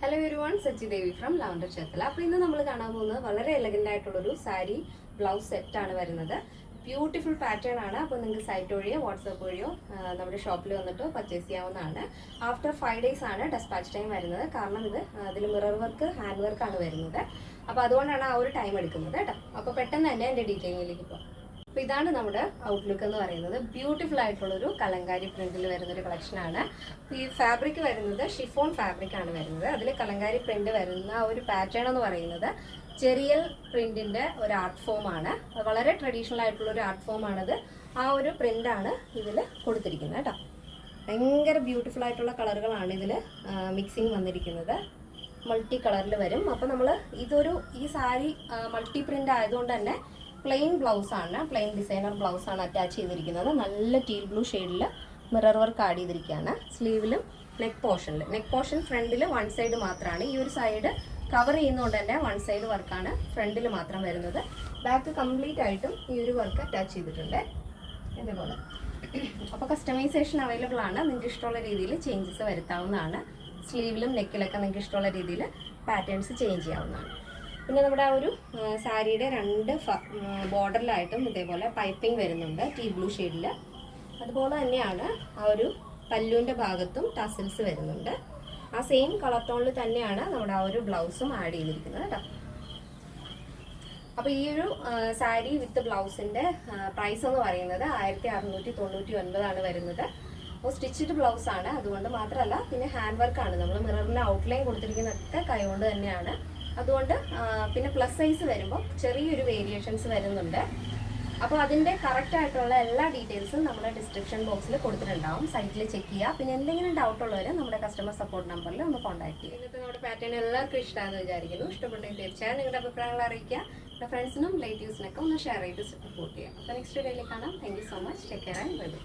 Hello everyone, Sachi Devi from Lavender Chethala. അപ്പോൾ ഇന്ന് നമ്മൾ കാണാൻ പോകുന്നത് വളരെ എലഗന്റ് ആയിട്ടുള്ള ഒരു സാരി ബ്ലൗസ് സെറ്റ് ആണ് വരുന്നത്. ബ്യൂട്ടിഫുൾ പാറ്റേൺ ആണ്. അപ്പോൾ നിങ്ങൾക്ക് സൈറ്റ് വഴിയോ വാട്സ്ആപ്പ് വഴിയോ നമ്മുടെ ഷോപ്പിൽ വന്നിട്ട് പർച്ചേസ് ചെയ്യാവുന്നതാണ്. ആഫ്റ്റർ 5 days ആണ് ഡെസ്പാച്ച് ടൈം വരുന്നത്. കാരണം ഇത് അതിൽ മിറർ വർക്ക്, ഹാൻഡ് വർക്ക് ആണ് വരുന്നത്. അപ്പോൾ അതുകൊണ്ടാണ് ആ ഒരു ടൈം എടുക്കുന്നത് കേട്ടോ. അപ്പോൾ പെട്ടെന്ന് തന്നെ എൻ്റെ ഡീറ്റെയിലിലേക്ക് പോകാം. അപ്പോൾ ഇതാണ് നമ്മുടെ ഔട്ട്ലുക്ക് എന്ന് പറയുന്നത്. ബ്യൂട്ടിഫുൾ ആയിട്ടുള്ളൊരു കലങ്കാരി പ്രിന്റിൽ വരുന്നൊരു കളക്ഷനാണ്. ഈ ഫാബ്രിക് വരുന്നത് ഷിഫോൺ ഫാബ്രിക് ആണ് വരുന്നത്. അതിൽ കലങ്കാരി പ്രിന്റ് വരുന്ന ഒരു പാറ്റേൺ എന്ന് പറയുന്നത് ചെറിയൽ പ്രിന്റിന്റെ ഒരു ആർട്ട് ഫോം ആണ്. വളരെ ട്രഡീഷണൽ ആയിട്ടുള്ള ഒരു ആർട്ട് ഫോം ആണത്. ആ ഒരു പ്രിന്റ് ആണ് ഇതിൽ കൊടുത്തിരിക്കുന്നത് കേട്ടോ. ഭയങ്കര ബ്യൂട്ടിഫുൾ ആയിട്ടുള്ള കളറുകളാണ് ഇതിൽ മിക്സിങ് വന്നിരിക്കുന്നത്. മൾട്ടി കളറിൽ വരും. അപ്പോൾ നമ്മൾ ഈ സാരി മൾട്ടി പ്രിന്റ് ആയതുകൊണ്ട് തന്നെ പ്ലെയിൻ ബ്ലൗസ് ആണ്, പ്ലെയിൻ ഡിസൈനർ ബ്ലൗസ് ആണ് അറ്റാച്ച് ചെയ്തിരിക്കുന്നത്. നല്ല ടീൽ ബ്ലൂ ഷെയ്ഡിൽ മിറർ വർക്ക് ആഡ് ചെയ്തിരിക്കുകയാണ്. സ്ലീവിലും നെക്ക് പോർഷൻ ഫ്രണ്ടിൽ വൺ സൈഡ് മാത്രമാണ്. ഈ ഒരു സൈഡ് കവർ ചെയ്യുന്നതുകൊണ്ട് തന്നെ വൺ സൈഡ് വർക്കാണ് ഫ്രണ്ടിൽ മാത്രം വരുന്നത്. ബാക്ക് കംപ്ലീറ്റ് ആയിട്ടും ഈ ഒരു വർക്ക് അറ്റാച്ച് ചെയ്തിട്ടുണ്ട് ഇതേപോലെ. അപ്പോൾ കസ്റ്റമൈസേഷൻ അവൈലബിൾ ആണ്. നിങ്ങൾക്ക് ഇഷ്ടമുള്ള രീതിയിൽ ചേഞ്ചസ് വരുത്താവുന്നതാണ്. സ്ലീവിലും നെക്കിലൊക്കെ നിങ്ങൾക്ക് ഇഷ്ടമുള്ള രീതിയിൽ പാറ്റേൺസ് ചേഞ്ച് ചെയ്യാവുന്നതാണ്. പിന്നെ നമ്മുടെ ആ ഒരു സാരിയുടെ രണ്ട് ബോർഡറിലായിട്ടും ഇതേപോലെ പൈപ്പിംഗ് വരുന്നുണ്ട് ടീ ബ്ലൂ ഷെയ്ഡിൽ. അതുപോലെ തന്നെയാണ് ആ ഒരു പല്ലുവിൻ്റെ ഭാഗത്തും ടസിൽസ് വരുന്നുണ്ട്. ആ സെയിം കളർ ടോണിൽ തന്നെയാണ് നമ്മുടെ ആ ഒരു ബ്ലൗസും ആഡ് ചെയ്തിരിക്കുന്നത് കേട്ടോ. അപ്പോൾ ഈ ഒരു സാരി വിത്ത് ബ്ലൗസിൻ്റെ പ്രൈസ് എന്ന് പറയുന്നത് 1699 വരുന്നത്. അപ്പോൾ സ്റ്റിച്ചിഡ് ബ്ലൗസ് ആണ്. അതുകൊണ്ട് മാത്രമല്ല, പിന്നെ ഹാൻഡ് വർക്കാണ്. നമ്മൾ മിററിൻ്റെ ഔട്ട്ലൈൻ കൊടുത്തിരിക്കുന്നതൊക്കെ കൈകൊണ്ട് തന്നെയാണ്. അതുകൊണ്ട് പിന്നെ പ്ലസ് സൈസ് വരുമ്പോൾ ചെറിയൊരു വേരിയേഷൻസ് വരുന്നുണ്ട്. അപ്പോൾ അതിൻ്റെ കറക്റ്റ് ആയിട്ടുള്ള എല്ലാ ഡീറ്റെയിൽസും നമ്മുടെ ഡിസ്ക്രിപ്ഷൻ ബോക്സിൽ കൊടുത്തിട്ടുണ്ടാവും. സൈറ്റിൽ ചെക്ക് ചെയ്യുക. പിന്നെ എന്തെങ്കിലും ഡൗട്ട് ഉള്ളവർ നമ്മുടെ കസ്റ്റമർ സപ്പോർട്ട് നമ്പറിൽ ഒന്ന് കോൺടാക്ട് ചെയ്യുക. ഇന്നത്തെ നമ്മുടെ പാറ്റേൺ എല്ലാവർക്കും ഇഷ്ടമാണെന്ന് വിചാരിക്കുന്നു. ഇഷ്ടപ്പെട്ടെങ്കിൽ തീർച്ചയായും നിങ്ങളുടെ അഭിപ്രായങ്ങൾ അറിയിക്കുക. നിങ്ങളുടെ ഫ്രണ്ട്സിനും റിലേറ്റീവ്സിനൊക്കെ ഒന്ന് ഷെയർ ചെയ്ത് സപ്പോർട്ട് ചെയ്യുക. അപ്പോൾ നെക്സ്റ്റ് വീഡിയോയിൽ കാണാം. Thank you so much. Take care and bye bye.